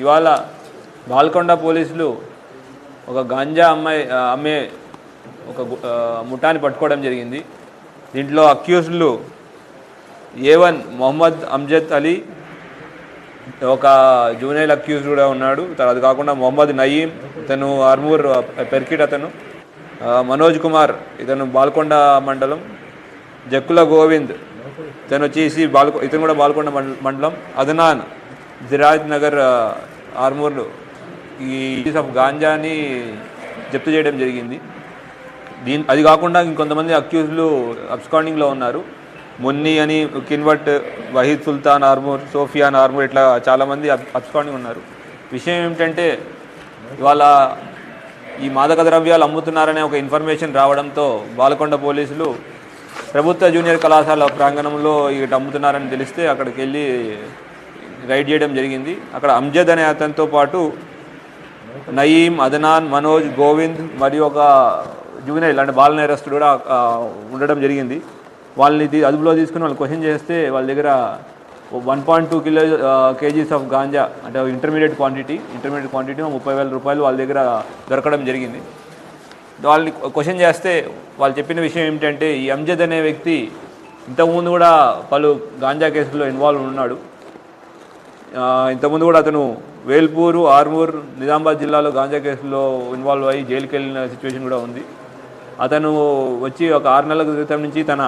ఇవాళ బాల్కొండ పోలీసులు ఒక గాంజా అమ్మే ఒక ముఠాని పట్టుకోవడం జరిగింది. దీంట్లో అక్యూజ్డ్లు A1 మొహమ్మద్ అమ్జద్ అలీ, ఒక జూనియర్ అక్యూజ్ కూడా ఉన్నాడు. అది కాకుండా మొహమ్మద్ నయీం, ఇతను ఆర్మూర్ పెర్కిట్, అతను మనోజ్ కుమార్, ఇతను బాల్కొండ మండలం, జక్కుల గోవింద్, ఇతను వచ్చేసి ఇతను కూడా బాల్కొండ మండలం, అదనాన్ జిరాజ్ నగర్ ఆర్మూర్ ఈ ఆఫ్ గాంజాని జప్తు చేయడం జరిగింది. అది కాకుండా ఇంకొంతమంది అక్యూజ్లు అబ్స్కాండింగ్లో ఉన్నారు. మున్ని అని కిన్వట్, వహీద్ సుల్తాన్ ఆర్మూర్, సోఫియాన్ ఆర్మూర్, ఇట్లా చాలామంది అబ్స్కాండింగ్ ఉన్నారు. విషయం ఏమిటంటే ఇవాళ ఈ మాదక ద్రవ్యాలు అమ్ముతున్నారనే ఒక ఇన్ఫర్మేషన్ రావడంతో బాల్కొండ పోలీసులు ప్రభుత్వ జూనియర్ కళాశాల ప్రాంగణంలో ఇటు అమ్ముతున్నారని తెలిస్తే అక్కడికి వెళ్ళి రైడ్ చేయడం జరిగింది. అక్కడ అమ్జద్ అనే అతనితో పాటు నయీం, అదనాన్, మనోజ్, గోవింద్ మరియు ఒక జూనియర్ అంటే బాల నేరస్తుడు కూడా ఉండడం జరిగింది. వాళ్ళని అదుపులో తీసుకుని వాళ్ళు క్వశ్చన్ చేస్తే వాళ్ళ దగ్గర 1.2 kgs ఆఫ్ గాంజా అంటే ఇంటర్మీడియట్ క్వాంటిటీ 30,000 రూపాయలు వాళ్ళ దగ్గర దొరకడం జరిగింది. వాళ్ళని క్వశ్చన్ చేస్తే వాళ్ళు చెప్పిన విషయం ఏమిటంటే ఈ అమ్జద్ అనే వ్యక్తి ఇంతకుముందు కూడా పలు గాంజా కేసుల్లో ఇన్వాల్వ్ ఉన్నాడు. ఇంతకుముందు కూడా అతను వేల్పూరు, ఆర్మూర్, నిజామాబాద్ జిల్లాలో గాంజా కేసులో ఇన్వాల్వ్ అయ్యి జైలుకి వెళ్ళిన సిచ్యువేషన్ కూడా ఉంది. అతను వచ్చి ఒక 6 నెలల క్రితం నుంచి తన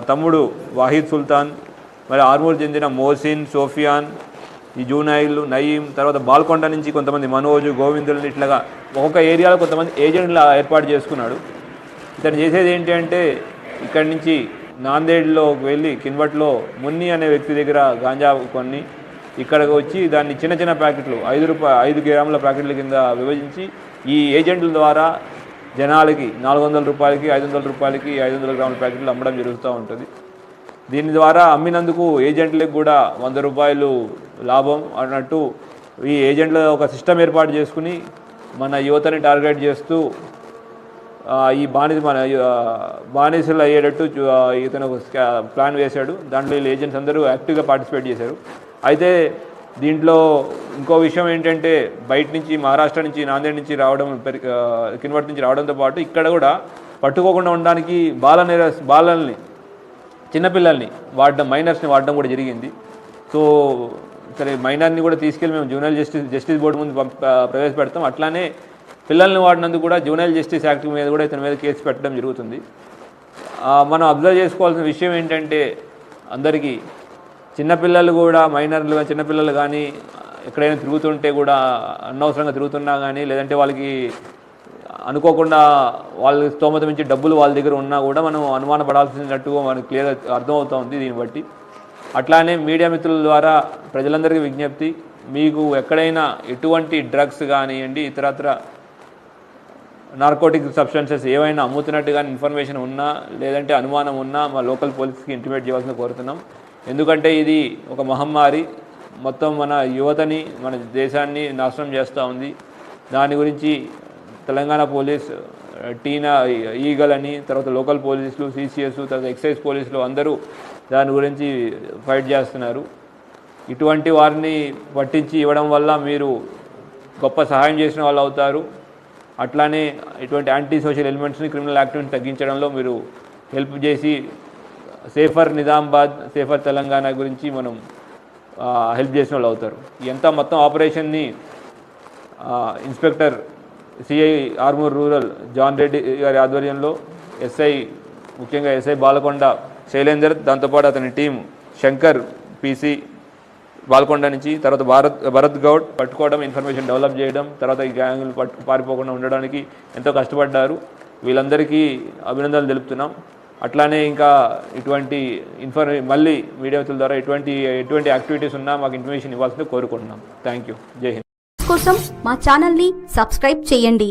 తమ్ముడు వాహిద్ సుల్తాన్, మరి ఆర్మూర్ చెందిన మోసిన్, సోఫియాన్, ఈ జూనైల్, నయీం, తర్వాత బాల్కొండ నుంచి కొంతమంది మనోజ్, గోవిందులు, ఇట్లాగా ఒక్కొక్క ఏరియాలో కొంతమంది ఏజెంట్లు ఏర్పాటు చేసుకున్నాడు. ఇతను చేసేది ఏంటి అంటే ఇక్కడి నుంచి నాందేడ్లో వెళ్ళి కిన్వట్లో మున్ని అనే వ్యక్తి దగ్గర గాంజా కొన్ని ఇక్కడికి వచ్చి దాన్ని చిన్న చిన్న ప్యాకెట్లు 5 గ్రాముల ప్యాకెట్ల కింద విభజించి ఈ ఏజెంట్ల ద్వారా జనాలకి 400 రూపాయలకి, 500 రూపాయలకి 500 గ్రాముల ప్యాకెట్లు అమ్మడం జరుగుతూ ఉంటుంది. దీని ద్వారా అమ్మినందుకు ఏజెంట్లకు కూడా 100 రూపాయలు లాభం అన్నట్టు ఈ ఏజెంట్ల ఒక సిస్టమ్ ఏర్పాటు చేసుకుని మన యువతని టార్గెట్ చేస్తూ ఈ బానిసలు అయ్యేటట్టు ఇతను ప్లాన్ వేశాడు. దాంట్లో వీళ్ళు ఏజెంట్స్ అందరూ యాక్టివ్గా పార్టిసిపేట్ చేశారు. అయితే దీంట్లో ఇంకో విషయం ఏంటంటే బయట నుంచి మహారాష్ట్ర నుంచి నాందేడ్ నుంచి రావడం, కిన్వట్ నుంచి రావడంతో పాటు ఇక్కడ కూడా పట్టుకోకుండా ఉండడానికి బాలల్ని చిన్నపిల్లల్ని వాడడం, మైనర్స్ని వాడడం కూడా జరిగింది. సో సరే మైనర్ని కూడా తీసుకెళ్ళి మేము జూనైల్ జస్టిస్ బోర్డు ముందు ప్రవేశపెడతాం. అట్లానే పిల్లల్ని వాడినందుకు కూడా జూనైల్ జస్టిస్ యాక్ట్ మీద కూడా ఇతని మీద కేసు పెట్టడం జరుగుతుంది. మనం అబ్జర్వ్ చేసుకోవాల్సిన విషయం ఏంటంటే అందరికీ చిన్నపిల్లలు కూడా మైనర్లు చిన్నపిల్లలు కానీ ఎక్కడైనా తిరుగుతుంటే కూడా అనవసరంగా తిరుగుతున్నా కానీ లేదంటే వాళ్ళకి అనుకోకుండా వాళ్ళ స్తోమత నుంచి డబ్బులు వాళ్ళ దగ్గర ఉన్నా కూడా మనం అనుమానపడాల్సినట్టుగా మనకు క్లియర్గా అర్థమవుతుంది దీన్ని బట్టి. అట్లానే మీడియా మిత్రుల ద్వారా ప్రజలందరికీ విజ్ఞప్తి, మీకు ఎక్కడైనా ఎటువంటి డ్రగ్స్ కానివ్వండి ఇతరత్ర నార్కోటిక్ సబ్స్టెన్సెస్ ఏవైనా అమ్ముతున్నట్టు కానీ ఇన్ఫర్మేషన్ ఉన్నా లేదంటే అనుమానం ఉన్నా మా లోకల్ పోలీస్కి ఇంటిమేట్ చేయవలసిన కోరుతున్నాం. ఎందుకంటే ఇది ఒక మహమ్మారి, మొత్తం మన యువతని మన దేశాన్ని నాశనం చేస్తూ ఉంది. దాని గురించి తెలంగాణ పోలీస్, టీనా ఈగల్ అని, తర్వాత లోకల్ పోలీసులు, CCS, తర్వాత ఎక్సైజ్ పోలీసులు అందరూ దాని గురించి ఫైట్ చేస్తున్నారు. ఇటువంటి వారిని పట్టించి ఇవ్వడం వల్ల మీరు గొప్ప సహాయం చేసిన వాళ్ళు అవుతారు. అట్లానే ఇటువంటి యాంటీ సోషల్ ఎలిమెంట్స్ని, క్రిమినల్ యాక్టివిటీని తగ్గించడంలో మీరు హెల్ప్ చేసి సేఫర్ నిజామాబాద్, సేఫర్ తెలంగాణ గురించి మనం హెల్ప్ చేసిన వాళ్ళు అవుతారు. ఎంత మొత్తం ఆపరేషన్ని inspector CI Armoor rural John Reddy గారి ఆధ్వర్యంలో ముఖ్యంగా ఎస్ఐ బాలకొండ శైలేందర్, దాంతోపాటు అతని టీం శంకర్ PC బాల్కొండ నుంచి, తర్వాత భరత్ గౌడ్ పట్టుకోవడం, ఇన్ఫర్మేషన్ డెవలప్ చేయడం, తర్వాత ఈ గ్యాంగులు పారిపోకుండా ఉండడానికి ఎంతో కష్టపడ్డారు. వీళ్ళందరికీ అభినందనలు తెలుపుతున్నాం. అట్లానే ఇంకా ఇటువంటి మళ్ళీ మీడియా మిత్రుల ద్వారా ఎటువంటి యాక్టివిటీస్ ఉన్నా మాకు ఇన్ఫర్మేషన్ ఇవ్వాల్సింది కోరుకుంటున్నాం. Thank you. జై హింద్. కోసం మా ఛానల్ని సబ్స్క్రైబ్ చేయండి.